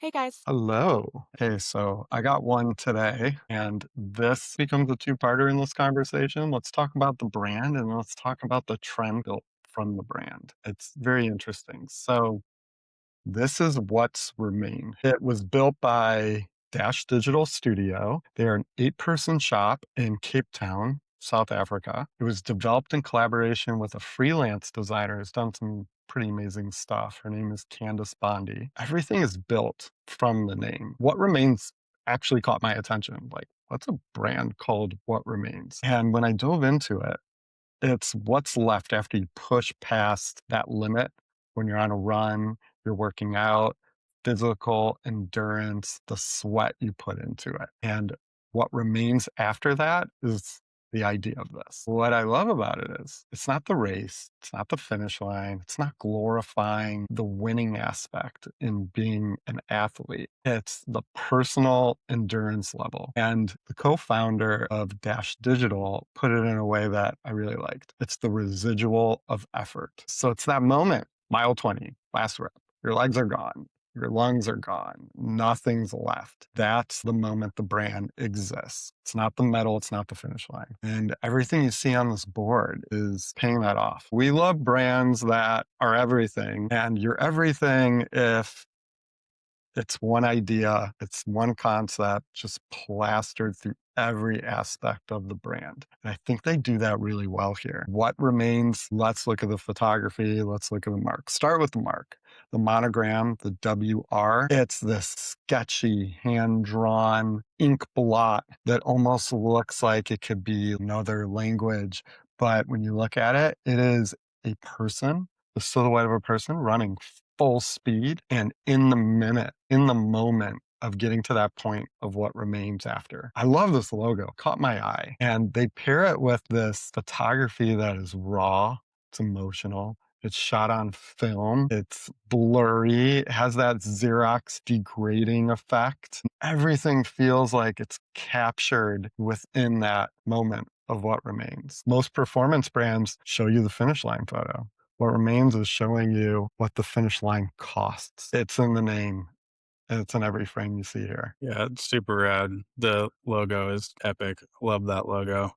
Hey guys. Hello. Okay, so I got one today, and this becomes a two-parter in this conversation. Let's talk about the brand and let's talk about the trend built from the brand. It's very interesting. So, this is what's remained. It was built by Dash Digital Studio. They're an eight-person shop in Cape Town, South Africa. It was developed in collaboration with a freelance designer who's done some pretty amazing stuff. Her name is Candice Bondi. Everything is built from the name. What Remains actually caught my attention. Like, what's a brand called What Remains? And when I dove into it, it's what's left after you push past that limit when you're on a run, you're working out, physical endurance, the sweat you put into it. And what remains after that is the idea of this. What I love about it is it's not the race, it's not the finish line, it's not glorifying the winning aspect in being an athlete. It's the personal endurance level. And the co founder of Dash Digital put it in a way that I really liked. It's the residual of effort. So it's that moment, mile 20, last rep. Your legs are gone. Your lungs are gone. Nothing's left. That's the moment the brand exists. It's not the medal. It's not the finish line. And everything you see on this board is paying that off. We love brands that are everything, and you're everything if it's one idea, it's one concept just plastered through every aspect of the brand. And I think they do that really well here. What remains? Let's look at the photography. Let's look at the mark. Start with the mark. The monogram, the WR, it's this sketchy, hand drawn ink blot that almost looks like it could be another language. But when you look at it, it is a person, the silhouette of a person running full speed and in the minute, in the moment of getting to that point of what remains after. I love this logo, caught my eye. And they pair it with this photography that is raw, it's emotional. It's shot on film. It's blurry. It has that Xerox degrading effect. Everything feels like it's captured within that moment of what remains. Most performance brands show you the finish line photo. What remains is showing you what the finish line costs. It's in the name, and it's in every frame you see here. Yeah, it's super rad. The logo is epic. Love that logo.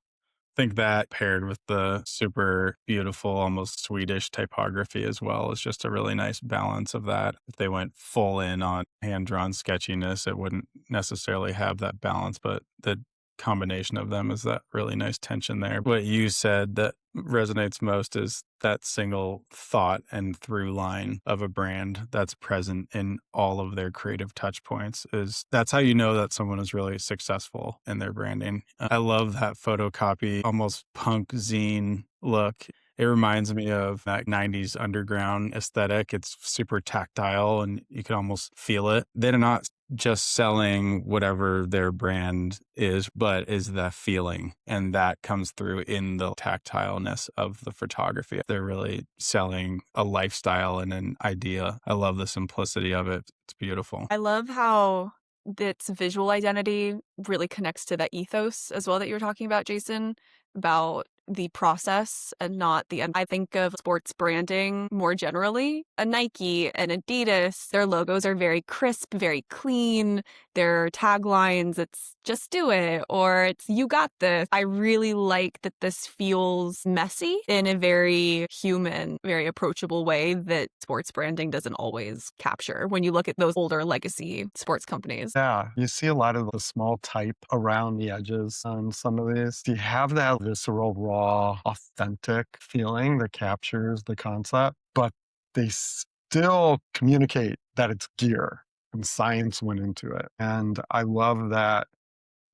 Think that paired with the super beautiful, almost Swedish typography as well is just a really nice balance of that. If they went full in on hand drawn sketchiness, it wouldn't necessarily have that balance, but the combination of them is that really nice tension there. What you said that resonates most is that single thought and through line of a brand that's present in all of their creative touch points. Is that's how you know that someone is really successful in their branding. I love that photocopy, almost punk zine look. It reminds me of that 90s underground aesthetic. It's super tactile and you can almost feel it. They're not just selling whatever their brand is, but is the feeling. And that comes through in the tactileness of the photography. They're really selling a lifestyle and an idea. I love the simplicity of it. It's beautiful. I love how its visual identity really connects to that ethos as well that you were talking about, Jason, about the process and not the end. I think of sports branding more generally. A Nike and Adidas, their logos are very crisp, very clean. Their taglines, it's just do it or it's you got this. I really like that this feels messy in a very human, very approachable way that sports branding doesn't always capture when you look at those older legacy sports companies. Yeah, you see a lot of the small type around the edges on some of these. You have that visceral, raw, authentic feeling that captures the concept, but they still communicate that it's gear and science went into it. And I love that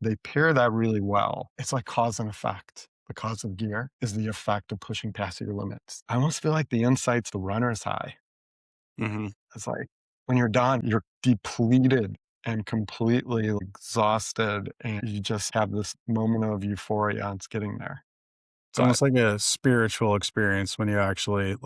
they pair that really well. It's like cause and effect. The cause of gear is the effect of pushing past your limits. I almost feel like the insight's the runner's high. hmm It's like when you're done, you're depleted and completely exhausted, and you just have this moment of euphoria. And it's getting there. It's But almost like a spiritual experience when you actually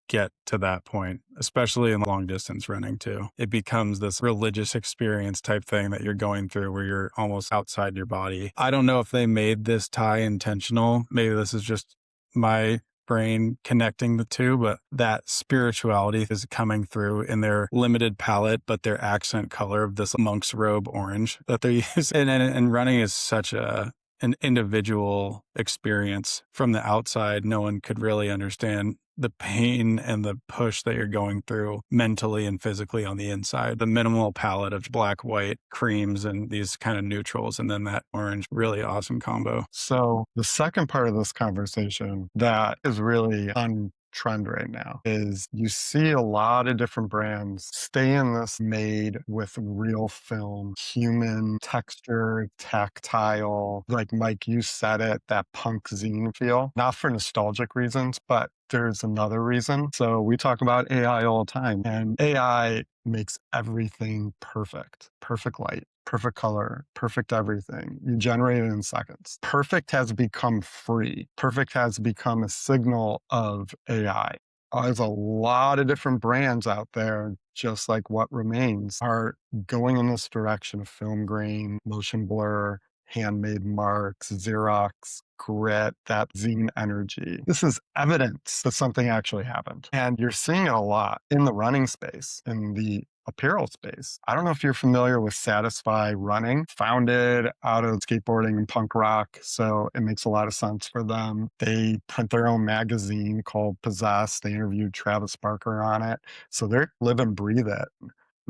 get to that point, especially in long distance running too. It becomes this religious experience type thing that you're going through where you're almost outside your body. I don't know if they made this tie intentional. Maybe this is just my brain connecting the two, but that spirituality is coming through in their limited palette, but their accent color of this monk's robe orange that they're using. And running is such an individual experience. From the outside, no one could really understand the pain and the push that you're going through mentally and physically on the inside. The minimal palette of black, white, creams, and these kind of neutrals, and then that orange, really awesome combo. So the second part of this conversation that is really on trend right now is you see a lot of different brands stay in this made with real film, human texture, tactile, like Mike, you said it, that punk zine feel, not for nostalgic reasons, but there's another reason. So we talk about AI all the time, and AI makes everything perfect. Perfect light, perfect color, perfect everything. You generate it in seconds. Perfect has become free. Perfect has become a signal of AI. There's a lot of different brands out there, just like What Remains, are going in this direction of film grain, motion blur, handmade marks, Xerox, grit, that zine energy. This is evidence that something actually happened. And you're seeing it a lot in the running space, in the apparel space. I don't know if you're familiar with Satisfy Running, founded out of skateboarding and punk rock. So it makes a lot of sense for them. They print their own magazine called Possess. They interviewed Travis Barker on it. So they're live and breathe it.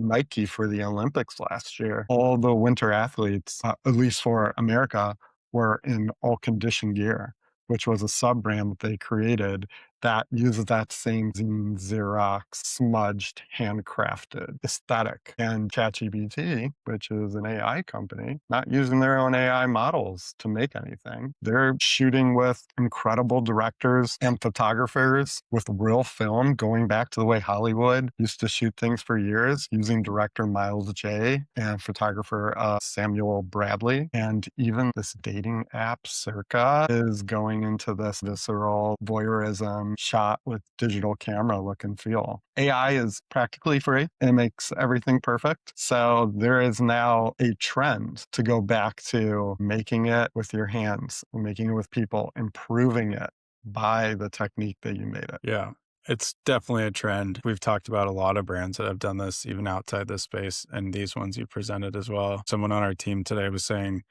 Nike for the Olympics last year. All the winter athletes, at least for America, were in all condition gear, which was a sub brand that they created that uses that same zine, Xerox, smudged, handcrafted aesthetic. And ChatGPT, which is an AI company, not using their own AI models to make anything. They're shooting with incredible directors and photographers with real film, going back to the way Hollywood used to shoot things for years, using director Miles J. and photographer Samuel Bradley. And even this dating app, Circa, is going into this visceral voyeurism shot with digital camera look and feel. AI is practically free and it makes everything perfect. So there is now a trend to go back to making it with your hands, making it with people, improving it by the technique that you made it. Yeah. It's definitely a trend. We've talked about a lot of brands that have done this even outside this space, and these ones you presented as well. Someone on our team today was saying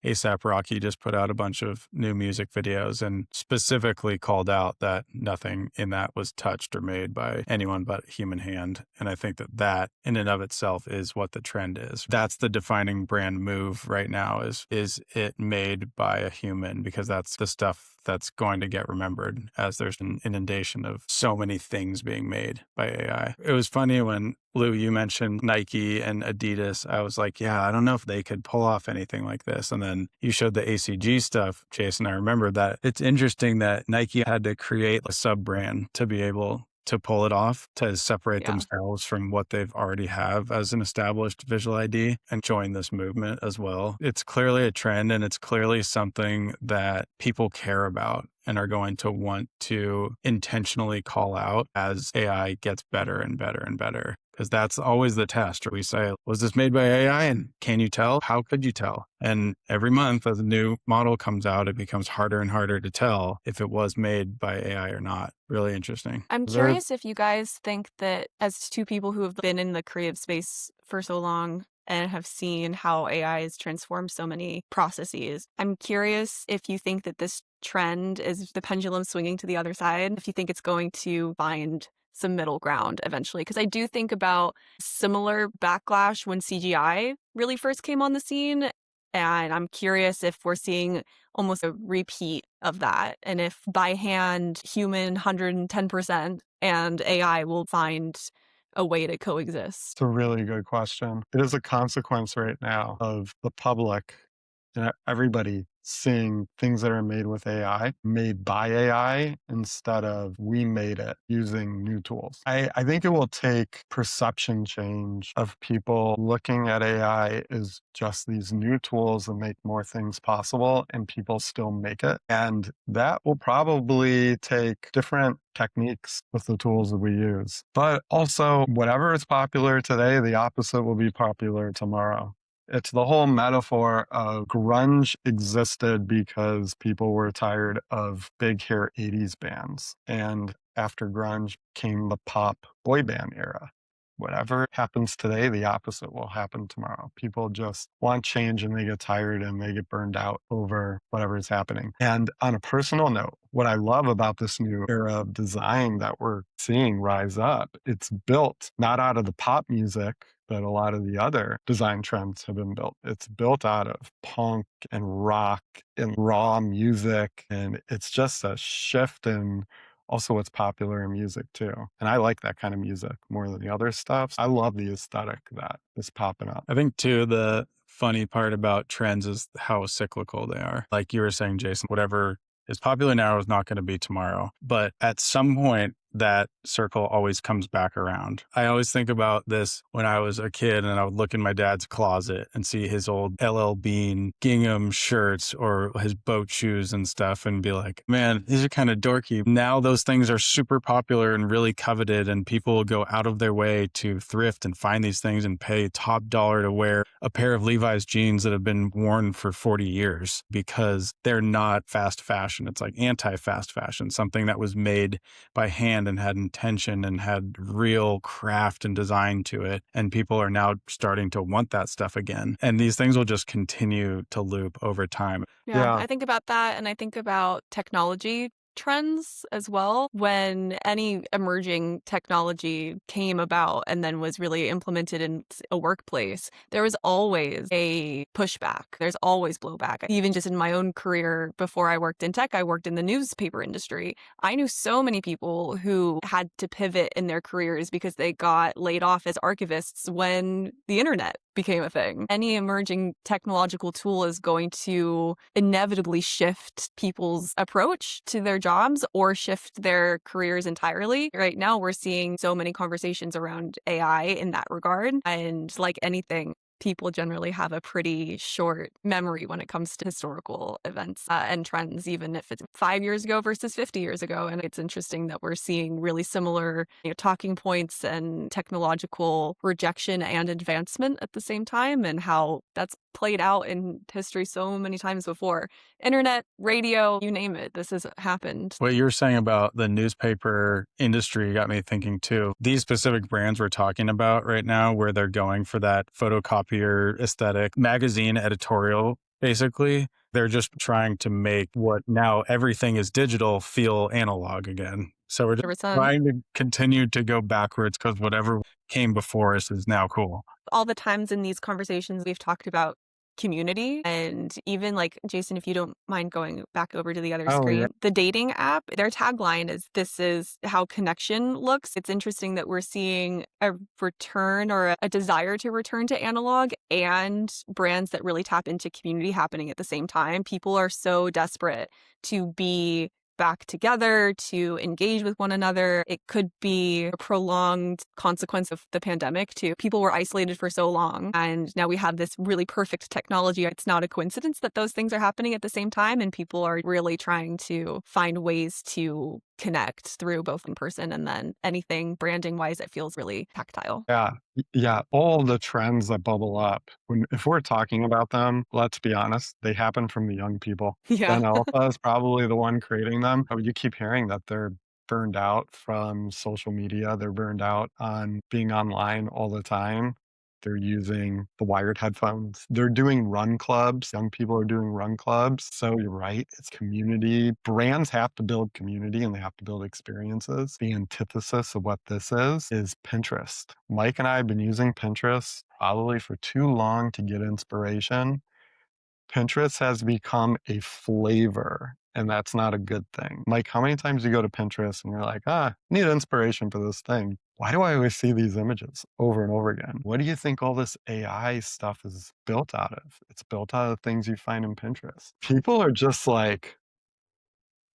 ASAP Rocky just put out a bunch of new music videos and specifically called out that nothing in that was touched or made by anyone but a human hand. And I think that that in and of itself is what the trend is. That's the defining brand move right now is it made by a human? Because that's the stuff that's going to get remembered as there's an inundation of so many things being made by AI. It was funny when Lou, you mentioned Nike and Adidas. I was like, yeah, I don't know if they could pull off anything like this. And then you showed the ACG stuff, Jason. I remember that. It's interesting that Nike had to create a sub brand to be able to pull it off, to separate themselves from what they've already have as an established visual ID and join this movement as well. It's clearly a trend and it's clearly something that people care about and are going to want to intentionally call out as AI gets better and better and better. Because that's always the test. We say, was this made by AI? And can you tell? How could you tell? And every month as a new model comes out, it becomes harder and harder to tell if it was made by AI or not. Really interesting. I'm curious if you guys think that, as two people who have been in the creative space for so long and have seen how AI has transformed so many processes, I'm curious if you think that this trend is the pendulum swinging to the other side, if you think it's going to find some middle ground eventually. Because I do think about similar backlash when CGI really first came on the scene. And I'm curious if we're seeing almost a repeat of that. And if by hand, human 110% and AI will find a way to coexist. It's a really good question. It is a consequence right now of the public and everybody seeing things that are made with AI, made by AI, instead of we made it using new tools. I think it will take perception change of people looking at AI as just these new tools that make more things possible and people still make it. And that will probably take different techniques with the tools that we use. But also, whatever is popular today, the opposite will be popular tomorrow. It's the whole metaphor of grunge existed because people were tired of big hair 80s bands. And after grunge came the pop boy band era. Whatever happens today, the opposite will happen tomorrow. People just want change and they get tired and they get burned out over whatever is happening. And on a personal note, what I love about this new era of design that we're seeing rise up, it's built not out of the pop music that a lot of the other design trends have been built. It's built out of punk and rock and raw music. And it's just a shift in also what's popular in music too. And I like that kind of music more than the other stuff. I love the aesthetic that is popping up. I think too, the funny part about trends is how cyclical they are. Like you were saying, Jason, whatever is popular now is not going to be tomorrow. But at some point, that circle always comes back around. I always think about this when I was a kid and I would look in my dad's closet and see his old LL Bean gingham shirts or his boat shoes and stuff and be like, man, these are kind of dorky. Now those things are super popular and really coveted, and people will go out of their way to thrift and find these things and pay top dollar to wear a pair of Levi's jeans that have been worn for 40 years because they're not fast fashion. It's like anti-fast fashion, something that was made by hand and had intention and had real craft and design to it. And people are now starting to want that stuff again. And these things will just continue to loop over time. Yeah, Yeah. I think about that and I think about technology trends as well. When any emerging technology came about and then was really implemented in a workplace, there was always a pushback. There's always blowback. Even just in my own career before I worked in tech, I worked in the newspaper industry. I knew so many people who had to pivot in their careers because they got laid off as archivists when the internet became a thing. Any emerging technological tool is going to inevitably shift people's approach to their jobs or shift their careers entirely. Right now, we're seeing so many conversations around AI in that regard. And like anything, people generally have a pretty short memory when it comes to historical events and trends, even if it's 5 years ago versus 50 years ago. And it's interesting that we're seeing really similar talking points and technological rejection and advancement at the same time, and how that's played out in history so many times before. Internet, radio, you name it, this has happened. What you were saying about the newspaper industry got me thinking too. These specific brands we're talking about right now, where they're going for that photocopier aesthetic, magazine editorial, basically, they're just trying to make what now everything is digital feel analog again. So we're just 100%. trying to continue to go backwards because whatever came before us is now cool. All the times in these conversations we've talked about community, and even like, Jason, if you don't mind going back over to the other Oh, yeah. screen, the dating app, their tagline is, "This is how connection looks." It's interesting that we're seeing a return or a desire to return to analog and brands that really tap into community happening at the same time. People are so desperate to be back together, to engage with one another. It could be a prolonged consequence of the pandemic too. People were isolated for so long, and now we have this really perfect technology. It's not a coincidence that those things are happening at the same time, and people are really trying to find ways to connect through both in person and then anything branding wise that feels really tactile. Yeah. Yeah. All the trends that bubble up, if we're talking about them, let's be honest, they happen from the young people. Yeah. Gen Alpha is probably the one creating them. You keep hearing that they're burned out from social media. They're burned out on being online all the time. They're using the wired headphones. They're doing run clubs. Young people are doing run clubs. So you're right. It's community. Brands have to build community and they have to build experiences. The antithesis of what this is Pinterest. Mike and I have been using Pinterest probably for too long to get inspiration. Pinterest has become a flavor, and that's not a good thing. Mike, how many times do you go to Pinterest and you're like, need inspiration for this thing? Why do I always see these images over and over again? What do you think all this AI stuff is built out of? It's built out of things you find in Pinterest. People are just like,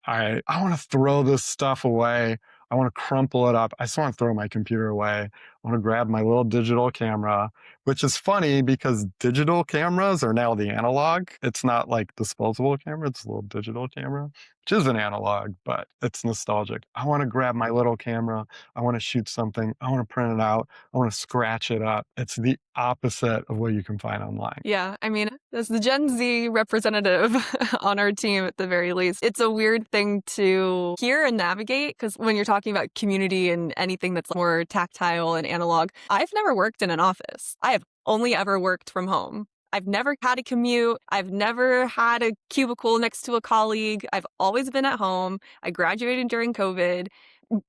I want to throw this stuff away. I want to crumple it up. I just want to throw my computer away. want to grab my little digital camera, which is funny because digital cameras are now the analog. It's not like disposable camera, it's a little digital camera, which is an analog, but it's nostalgic. I want to grab my little camera. I want to shoot something. I want to print it out. I want to scratch it up. It's the opposite of what you can find online. Yeah, I mean, as the Gen Z representative on our team at the very least, it's a weird thing to hear and navigate because when you're talking about community and anything that's more tactile and analog, I've never worked in an office. I have only ever worked from home. I've never had a commute. I've never had a cubicle next to a colleague. I've always been at home. I graduated during COVID.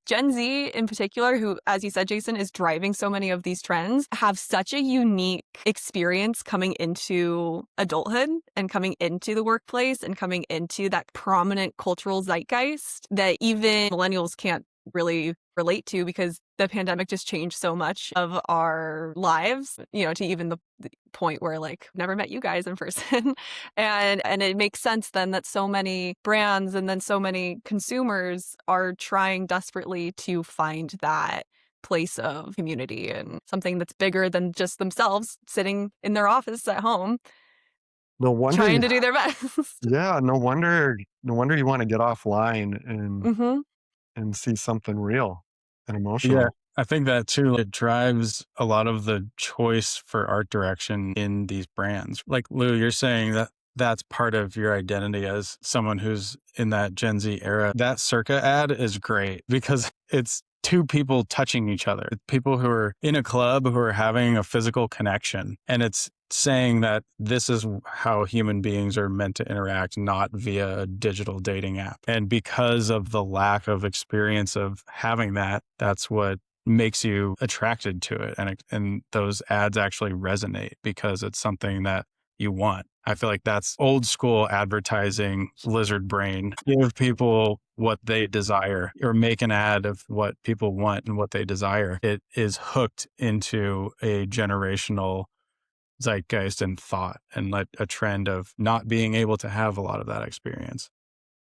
Gen Z in particular, who, as you said, Jason, is driving so many of these trends, have such a unique experience coming into adulthood and coming into the workplace and coming into that prominent cultural zeitgeist that even millennials can't really relate to because the pandemic just changed so much of our lives, to even the point where like never met you guys in person. and it makes sense then that so many brands and then so many consumers are trying desperately to find that place of community and something that's bigger than just themselves sitting in their office at home No wonder, trying to do their best. yeah, no wonder you want to get offline Hmm. and see something real and Yeah, emotional. I think that too, it drives a lot of the choice for art direction in these brands. Like Lou, you're saying that that's part of your identity as someone who's in that Gen Z era. That Circa ad is great because it's two people touching each other, people who are in a club who are having a physical connection. And it's saying that this is how human beings are meant to interact, not via a digital dating app. And because of the lack of experience of having that, that's what makes you attracted to it. And those ads actually resonate because it's something that you want. I feel like that's old school advertising lizard brain. Give people what they desire or make an ad of what people want and what they desire. It is hooked into a generational zeitgeist and thought and like a trend of not being able to have a lot of that experience.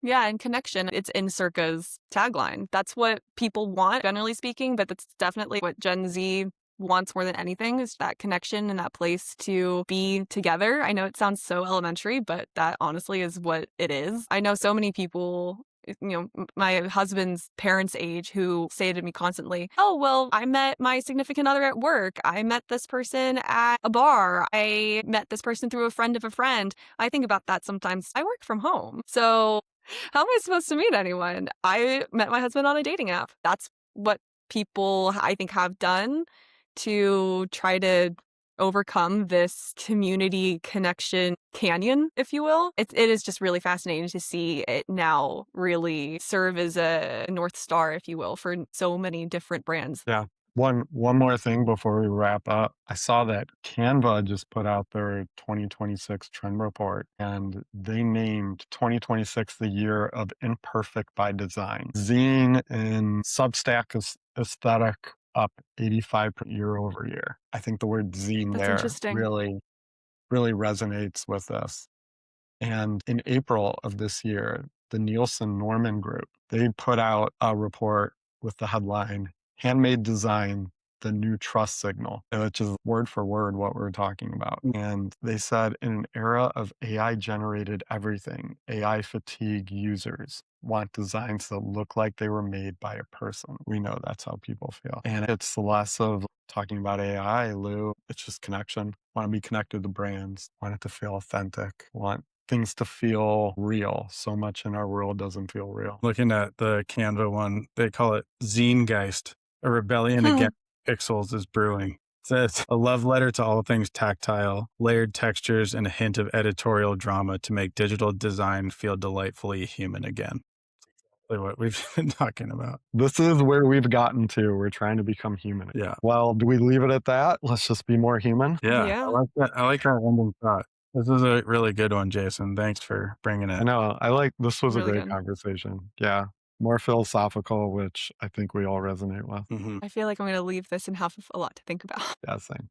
Yeah, and connection, it's in Circa's tagline. That's what people want, generally speaking, but that's definitely what Gen Z wants more than anything is that connection and that place to be together. I know it sounds so elementary, but that honestly is what it is. I know so many people, my husband's parents' age who say to me constantly, oh, well, I met my significant other at work. I met this person at a bar. I met this person through a friend of a friend. I think about that sometimes. I work from home. So how am I supposed to meet anyone? I met my husband on a dating app. That's what people, I think, have done to try to overcome this community connection canyon, if you will. It is just really fascinating to see it now really serve as a North Star, if you will, for so many different brands. Yeah. One more thing before we wrap up. I saw that Canva just put out their 2026 trend report, and they named 2026 the year of imperfect by design. Zine and Substack aesthetic up 85% year over year. I think the word zine That's there interesting. really resonates with this. And in April of this year, the Nielsen Norman Group, they put out a report with the headline, Handmade Design, the New Trust Signal, which is word for word what we're talking about. And they said in an era of AI-generated everything, AI fatigue users want designs that look like they were made by a person. We know that's how people feel. And it's less of talking about AI, Lou. It's just connection. Want to be connected to brands, want it to feel authentic, want things to feel real. So much in our world doesn't feel real. Looking at the Canva one, they call it Zenegeist, a rebellion against pixels is brewing. It says a love letter to all things tactile, layered textures, and a hint of editorial drama to make digital design feel delightfully human again. Exactly what we've been talking about. This is where we've gotten to. We're trying to become human. Yeah. Well, do we leave it at that? Let's just be more human. Yeah. Yeah. I like that ending thought. This is a really good one, Jason. Thanks for bringing I it. know. This was a Really great good. conversation. Yeah. More philosophical, which I think we all resonate with. Mhm. I feel like I'm going to leave this and have a lot to think about. Yeah, same.